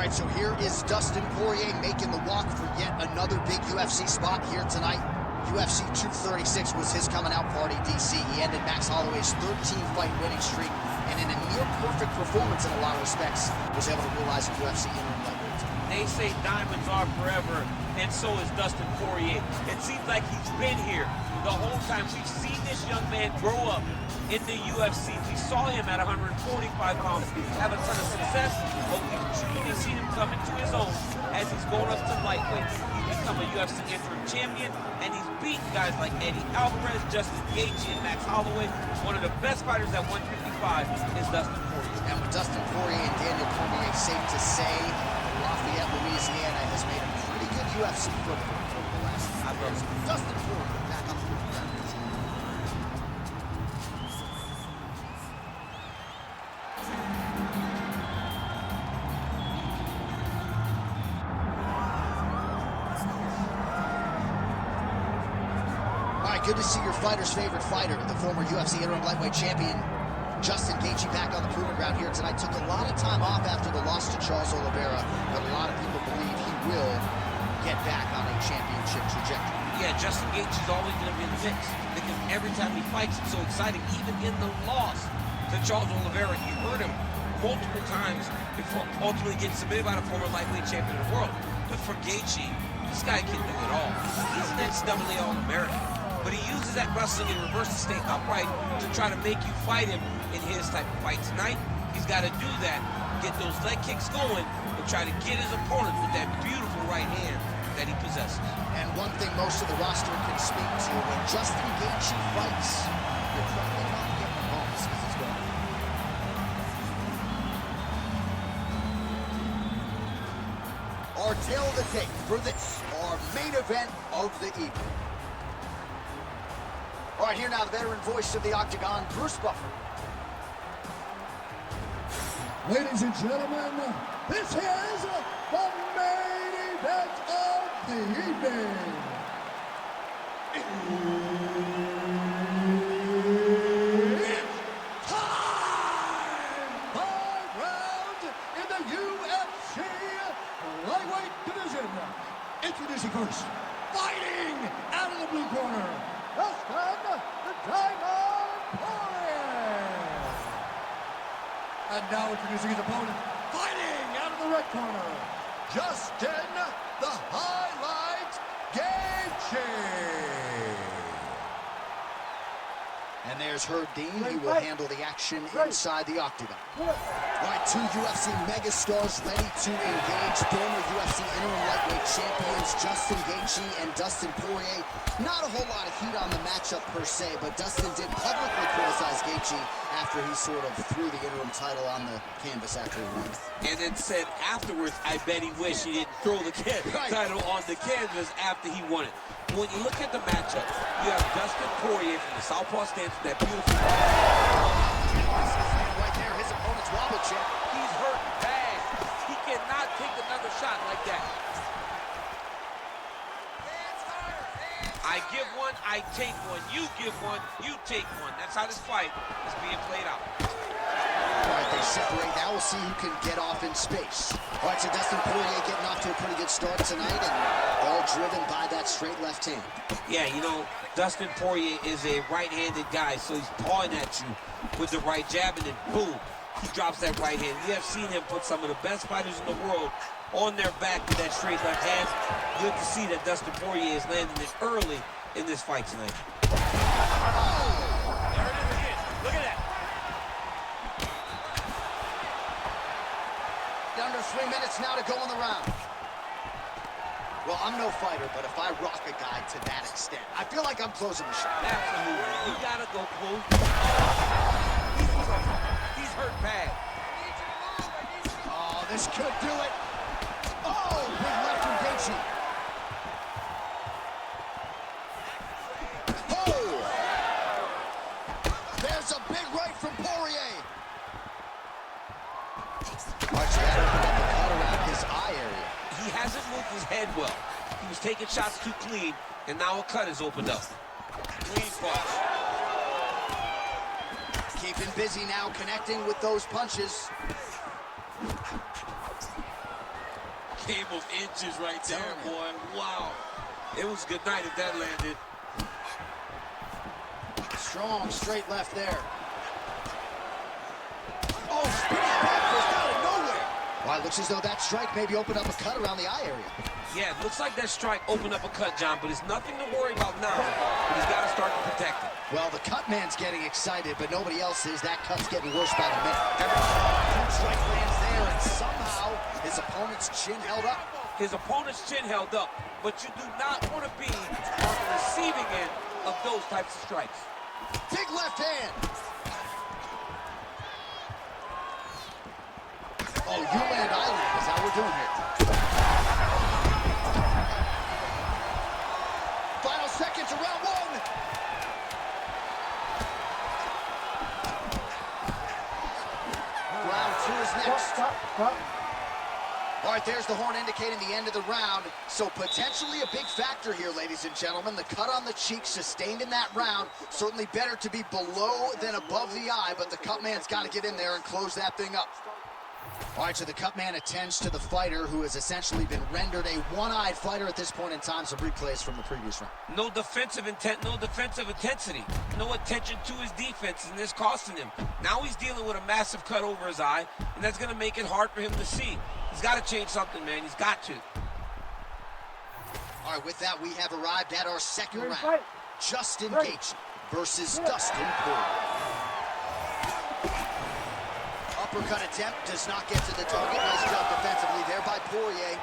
right, so here is Dustin Poirier making the walk for yet another big UFC spot here tonight. UFC 236 was his coming out party, DC. He ended Max Holloway's 13-fight winning streak, and in a near-perfect performance in a lot of respects, was able to realize a UFC interim lightweight. They say diamonds are forever, and so is Dustin Poirier. It seems like he's been here the whole time. We've seen this young man grow up in the UFC. We saw him at 145 pounds have a ton of success, but we've truly seen him come into his own as he's going up to lightweight. He's become a UFC interim champion, and he's beaten guys like Eddie Alvarez, Justin Gaethje, and Max Holloway. One of the best fighters at 155 is Dustin Poirier. And with Dustin Poirier and Daniel Cormier, safe to say, Lafayette, Louisiana has made a pretty good UFC footprint over the last few years. Dustin Poirier back on the movie. Good to see your fighter's favorite fighter, the former UFC interim lightweight champion, Justin Gaethje, back on the proving ground here tonight. Took a lot of time off after the loss to Charles Oliveira, but a lot of people believe he will get back on a championship trajectory. Yeah, Justin Gaethje's always going to be in the mix because every time he fights, it's so exciting. Even in the loss to Charles Oliveira, you heard him multiple times before ultimately getting submitted by the former lightweight champion of the world. But for Gaethje, this guy can do it all. He's an NCAA All-American. But he uses that wrestling in reverse to stay upright to try to make you fight him in his type of fight. Tonight, he's got to do that, get those leg kicks going, and try to get his opponent with that beautiful right hand that he possesses. And one thing most of the roster can speak to, when Justin Gaethje fights, you're probably not getting the bonus because he's going. Our tale of the tape for this, our main event of the evening. All right, here now, the veteran voice of the Octagon, Bruce Buffer. Ladies and gentlemen, this is the main event of the evening. It's time! 5 rounds in the UFC lightweight division. Introducing first, fighting out of the blue corner, Dustin the Diamond Poirier. And now introducing his opponent, fighting out of the red corner, Justin the Highlight Gaethje. And there's Herb Dean. He will handle the action inside the octagon. All right, 2 UFC megastars ready to engage. Former UFC interim lightweight champions Justin Gaethje and Dustin Poirier. Not a whole lot of heat on the matchup per se, but Dustin did publicly criticize Gaethje after he sort of threw the interim title on the canvas after he won. And then said afterwards, I bet he wished he didn't throw the title on the canvas after he won it. When you look at the matchup, you have Dustin Poirier from the southpaw stance with that beautiful right there, his opponent's wobble check. He's hurt bad. He cannot take another shot like that. I give one, I take one. You give one, you take one. That's how this fight is being played out. All right, they separate. Now we'll see who can get off in space. All right, so Dustin Poirier getting off to a pretty good start tonight, and all driven by that straight left hand. Yeah, you know, Dustin Poirier is a right-handed guy, so he's pawing at you with the right jab, and then boom, he drops that right hand. We have seen him put some of the best fighters in the world on their back with that straight left hand. Good to see that Dustin Poirier is landing it early in this fight tonight. There it is again. Look at that. Under 3 minutes now to go in the round. Well, I'm no fighter, but if I rock a guy to that extent, I feel like I'm closing the show. Absolutely. You gotta go close. He's hurt bad. Oh, this could do it. Oh, big left from Gaethje. Oh! There's a big right from Poirier. Watch that, opened up the cut around his eye area. He hasn't moved his head well. He was taking shots too clean, and now a cut is opened up. Clean punch. Keeping busy now, connecting with those punches. game of inches right there, boy. Wow. It was a good night if that landed. Strong straight left there. Oh, spinning back fist out of nowhere. Well, it looks as though that strike maybe opened up a cut around the eye area. Yeah, it looks like that strike opened up a cut, John, but it's nothing to worry about now. But he's got to start to protect it. Well, the cut man's getting excited, but nobody else is. That cut's getting worse by the minute. Strike lands there, and somehow his opponent's chin held up. His opponent's chin held up, but you do not want to be on the receiving end of those types of strikes. Big left hand. Oh, you land, I land. Is that what we're doing here? Final seconds of round one. Round two is next. Stop. All right, there's the horn indicating the end of the round. So potentially a big factor here, ladies and gentlemen. The cut on the cheek sustained in that round. Certainly better to be below than above the eye, but the cut man's got to get in there and close that thing up. All right, so the cut man attends to the fighter who has essentially been rendered a one-eyed fighter at this point in time. Some replays from the previous round. No defensive intent, no defensive intensity. No attention to his defense, and this costing him. Now he's dealing with a massive cut over his eye, and that's going to make it hard for him to see. He's got to change something, man. He's got to. All right, with that, we have arrived at our second round. Fight. Justin Ready. Gaethje versus Dustin Poirier. Uppercut attempt does not get to the target. Nice job defensively there by Poirier.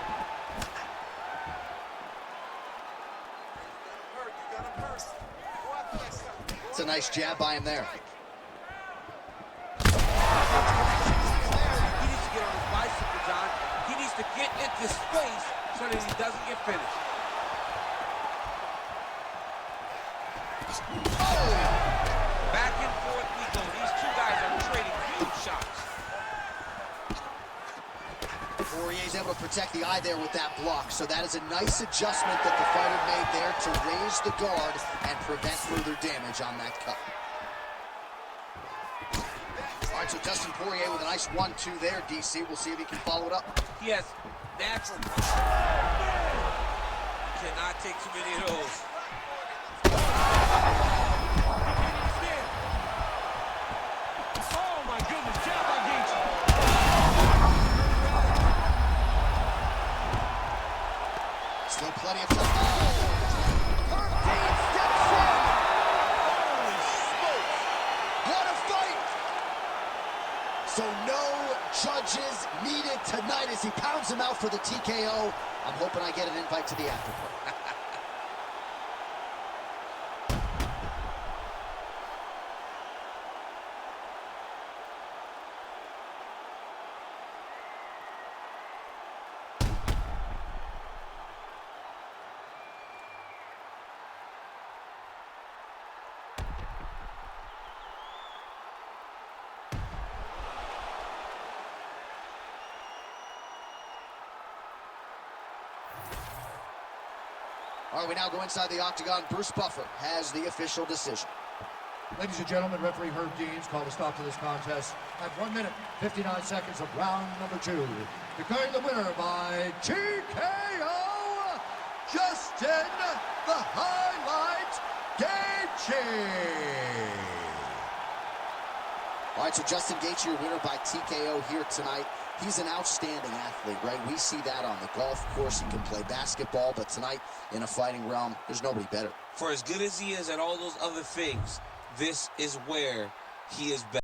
It's a nice jab by him there. He needs to get on his bicycle, John. He needs to get into space so that he doesn't get finished. Oh! Back and forth we go. These two guys are trading huge shots. Poirier's able to protect the eye there with that block, so that is a nice adjustment that the fighter made there to raise the guard and prevent further damage on that cut. All right, so Dustin Poirier with a nice 1-2 there, DC. We'll see if he can follow it up. He has natural. Cannot take too many of those. Oh my goodness, jab by Gaethje. Still plenty of time. Dave steps in. Holy smokes. What a fight. So no judges needed tonight as he pounds him out for the TKO. I'm hoping I get an invite to the after party. All right, we now go inside the octagon. Bruce Buffer has the official decision. Ladies and gentlemen, referee Herb Deans called a stop to this contest at 1 minute, 59 seconds of round number 2. Declaring the winner by TKO, Justin the Highlight Gaethje. All right, so Justin Gaethje, your winner by TKO here tonight. He's an outstanding athlete, right? We see that on the golf course. He can play basketball, but tonight in a fighting realm, there's nobody better. For as good as he is at all those other things, this is where he is best.